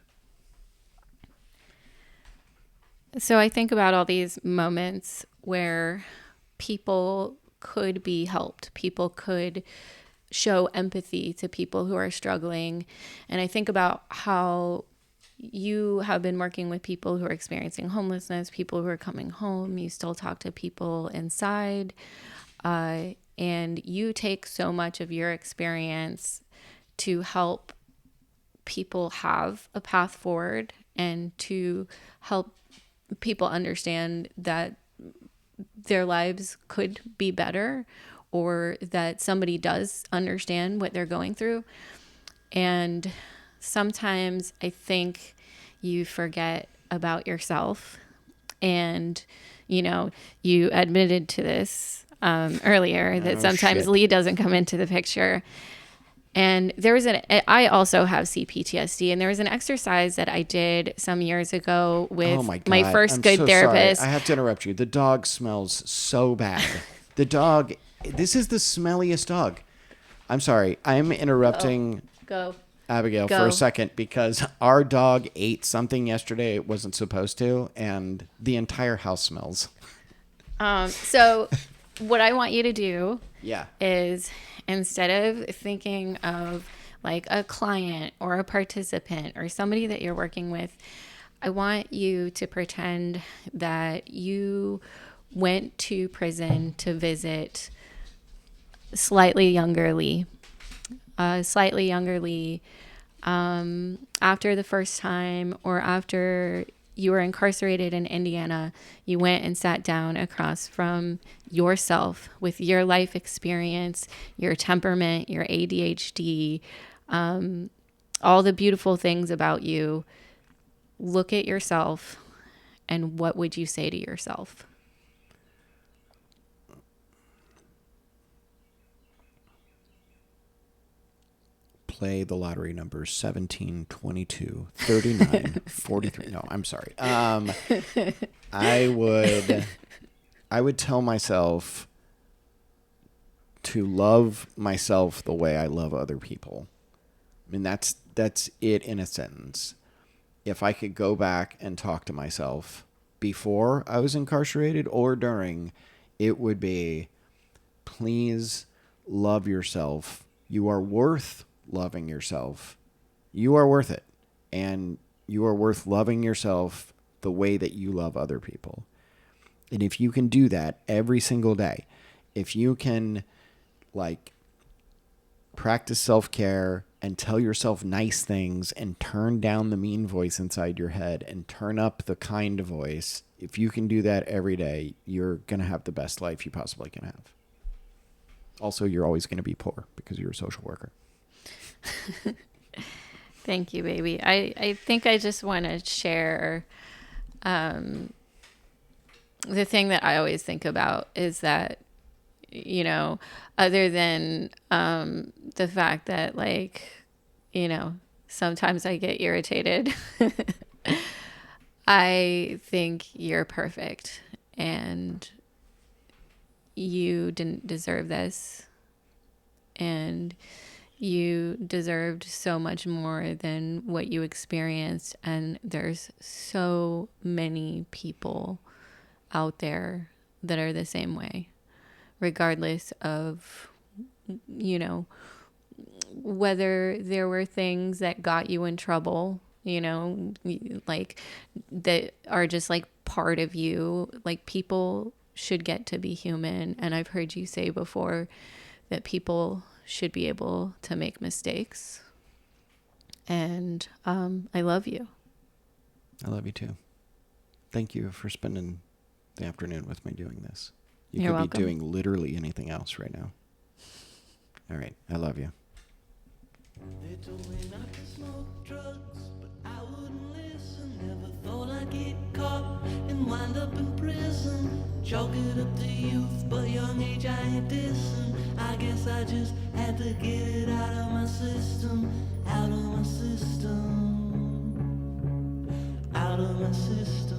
So I think about all these moments where people could be helped. People could show empathy to people who are struggling. And I think about how you have been working with people who are experiencing homelessness, people who are coming home. You still talk to people inside. And you take so much of your experience to help people have a path forward and to help people understand that their lives could be better, or that somebody does understand what they're going through. And sometimes I think you forget about yourself. And, you know, you admitted to this earlier, that sometimes Leigh doesn't come into the picture. And I also have CPTSD, and there was an exercise that I did some years ago with my first good therapist. Sorry. I have to interrupt you. The dog smells so bad. This is the smelliest dog. I'm sorry. I'm interrupting Abigail for a second because our dog ate something yesterday it wasn't supposed to, and the entire house smells. So what I want you to do is, instead of thinking of like a client or a participant or somebody that you're working with, I want you to pretend that you went to prison to visit slightly younger Leigh. After the first time, or after you were incarcerated in Indiana, you went and sat down across from yourself with your life experience, your temperament, your ADHD, all the beautiful things about you. Look at yourself, and what would you say to yourself? Play the lottery numbers 17, 22, 39, 43. No, I'm sorry. I would tell myself to love myself the way I love other people. I mean, that's it in a sentence. If I could go back and talk to myself before I was incarcerated or during, it would be, please love yourself. You are worth loving yourself. You are worth it. And you are worth loving yourself the way that you love other people. And if you can do that every single day, if you can like practice self-care and tell yourself nice things and turn down the mean voice inside your head and turn up the kind voice, if you can do that every day, you're going to have the best life you possibly can have. Also, you're always going to be poor because you're a social worker. Thank you, baby. I think I just want to share the thing that I always think about is that, you know, other than the fact that, like, you know, sometimes I get irritated. I think you're perfect and you didn't deserve this. And you deserved so much more than what you experienced. And there's so many people out there that are the same way, regardless of, you know, whether there were things that got you in trouble, you know, like that are just like part of you. Like people should get to be human. And I've heard you say before that people should be able to make mistakes. And I love you. I love you too. Thank you for spending the afternoon with me doing this. You You're could welcome. be doing literally anything else right now. All right. I love you. They told me not to smoke drugs, but I wouldn't listen. Never thought I'd get caught and wind up in prison. Chalk it up to youth, but young age I ain't dissing. I guess I just had to get it out of my system, out of my system, out of my system.